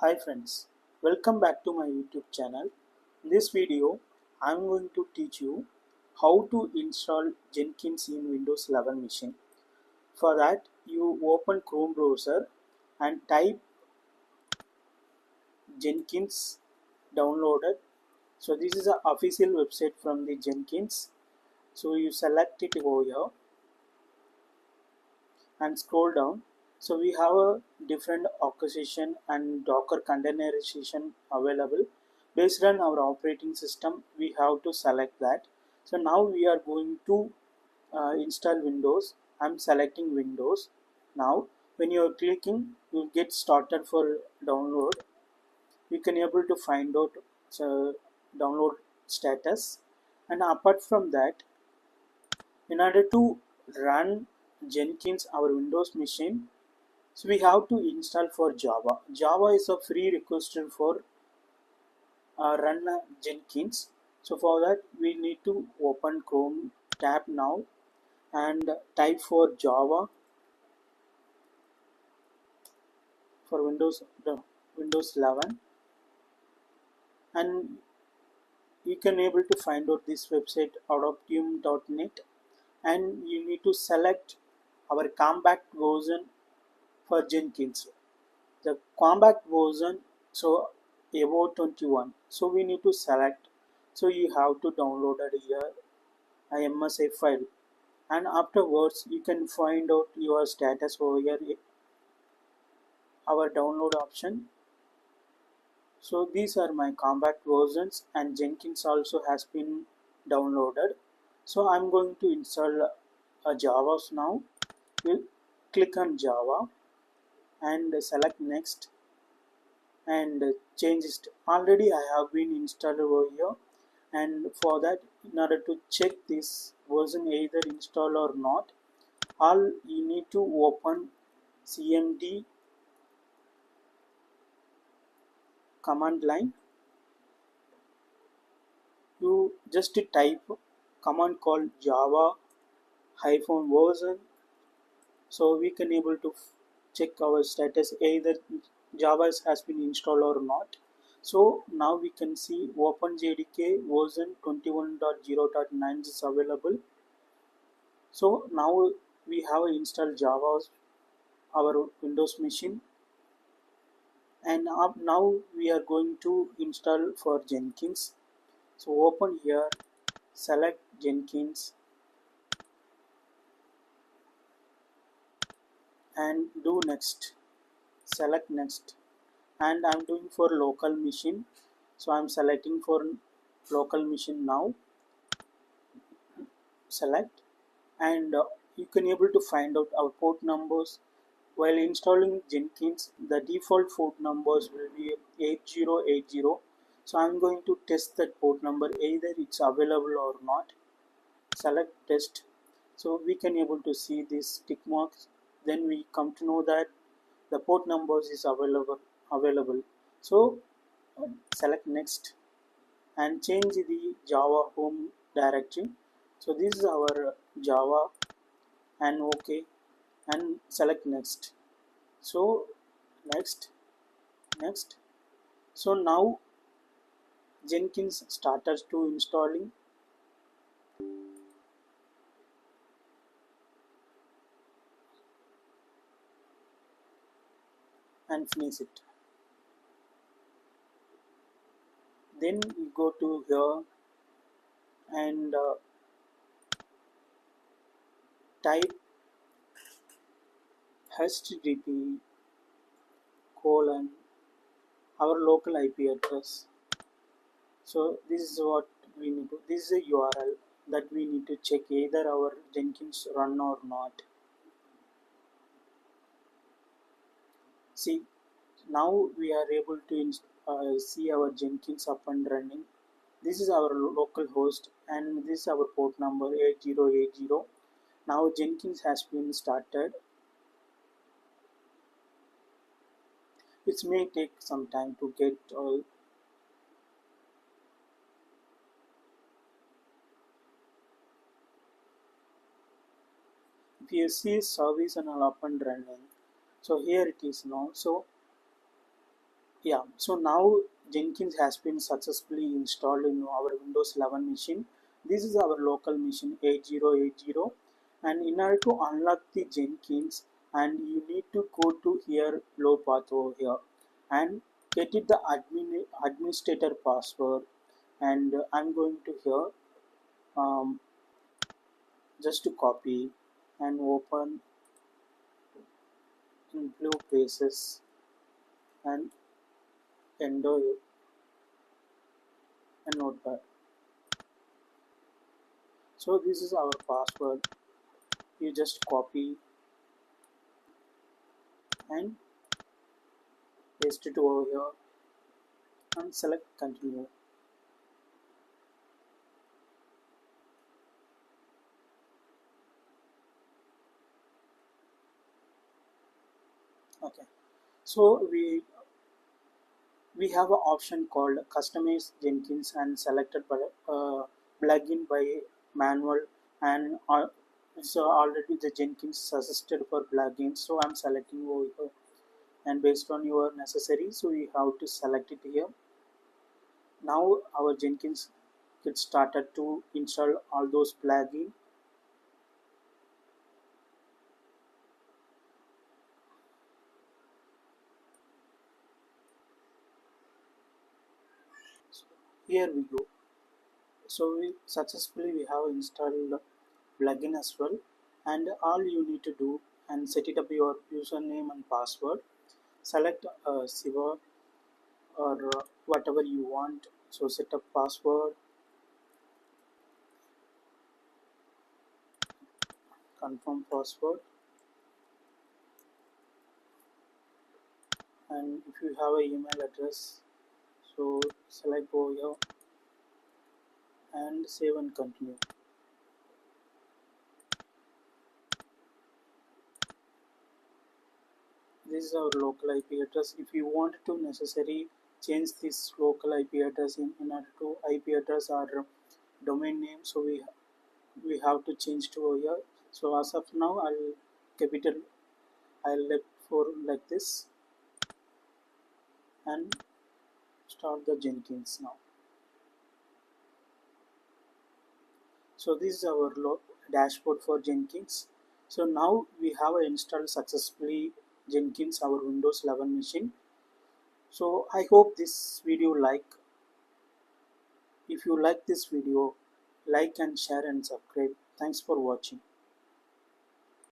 Hi friends, welcome back to my YouTube channel. In this video, I am going to teach you how to install Jenkins in Windows 11 machine. For that, you open Chrome browser and type Jenkins downloaded. So this is an official website from the Jenkins. So you select it over here and scroll down. So we have a different orchestration and Docker containerization available. Based on our operating system, we have to select that. So now we are going to install Windows. I'm selecting Windows. Now when you are clicking, you get started for download. You can able to find out download status, and apart from that, in order to run Jenkins our Windows machine, so we have to install for Java. Java is a free requester for run Jenkins. So for that we need to open Chrome tab now and type for Java for Windows 11, and you can able to find out this website adoptium.net, and you need to select our compact version for Jenkins. The compact version, so about 21, so we need to select. So you have to download it here a MSA file, and afterwards you can find out your status over here, our download option. So these are my compact versions, and Jenkins also has been downloaded. So I'm going to install a Java now. We'll click on Java and select next and change it. Already I have been installed over here, and for that, in order to check this version either install or not, all you need to open cmd command line. You just type command called java version, so we can able to check our status either Java has been installed or not. So now we can see Open JDK version 21.0.9 is available. So now we have installed Java our Windows machine, and now we are going to install for Jenkins. So open here, select Jenkins and do next, select next, and I'm doing for local machine, so I'm selecting for local machine now, select, and you can able to find out our port numbers. While installing Jenkins, the default port numbers will be 8080. So I'm going to test that port number either it's available or not. Select test. So we can able to see these tick marks. Then we come to know that the port numbers is available. So select next and change the Java home directory. So this is our Java, and OK, and select next. So next. So now Jenkins started to installing, and finish it. Then we go to here and type http colon our local IP address. So this is what we need to, this is a URL that we need to check either our Jenkins run or not. See, now we are able to see our Jenkins up and running. This is our local host, and this is our port number 8080. Now Jenkins has been started. It may take some time to get all. If you see, service and all up and running, so here it is now. So Yeah, so now Jenkins has been successfully installed in our Windows 11 machine. This is our local machine 8080, and in order to unlock the Jenkins, and you need to go to here low path over here and get it the administrator password, and I'm going to here um, just to copy and open in blue places and enter a notepad. So this is our password. You just copy and paste it over here and select continue. Okay, so we have an option called customize Jenkins and selected by plugin by manual, and so already the Jenkins suggested for plugins, so I'm selecting over here, and based on your necessary, so we have to select it here. Now our Jenkins get started to install all those plugins. So here we go. So we successfully we have installed plugin as well, and all you need to do and set it up your username and password. Select Siva or whatever you want. So set up password, confirm password, and if you have an email address, so select over here and save and continue. This is our local IP address. If you want to necessarily change this local IP address in order to IP address or domain name, so we have to change to here. So as of now, capital I'll left for like this and start the Jenkins now. So this is our dashboard for Jenkins. So now we have installed successfully Jenkins our Windows 11 machine. So I hope this video like. If you like this video, like and share and subscribe. Thanks for watching.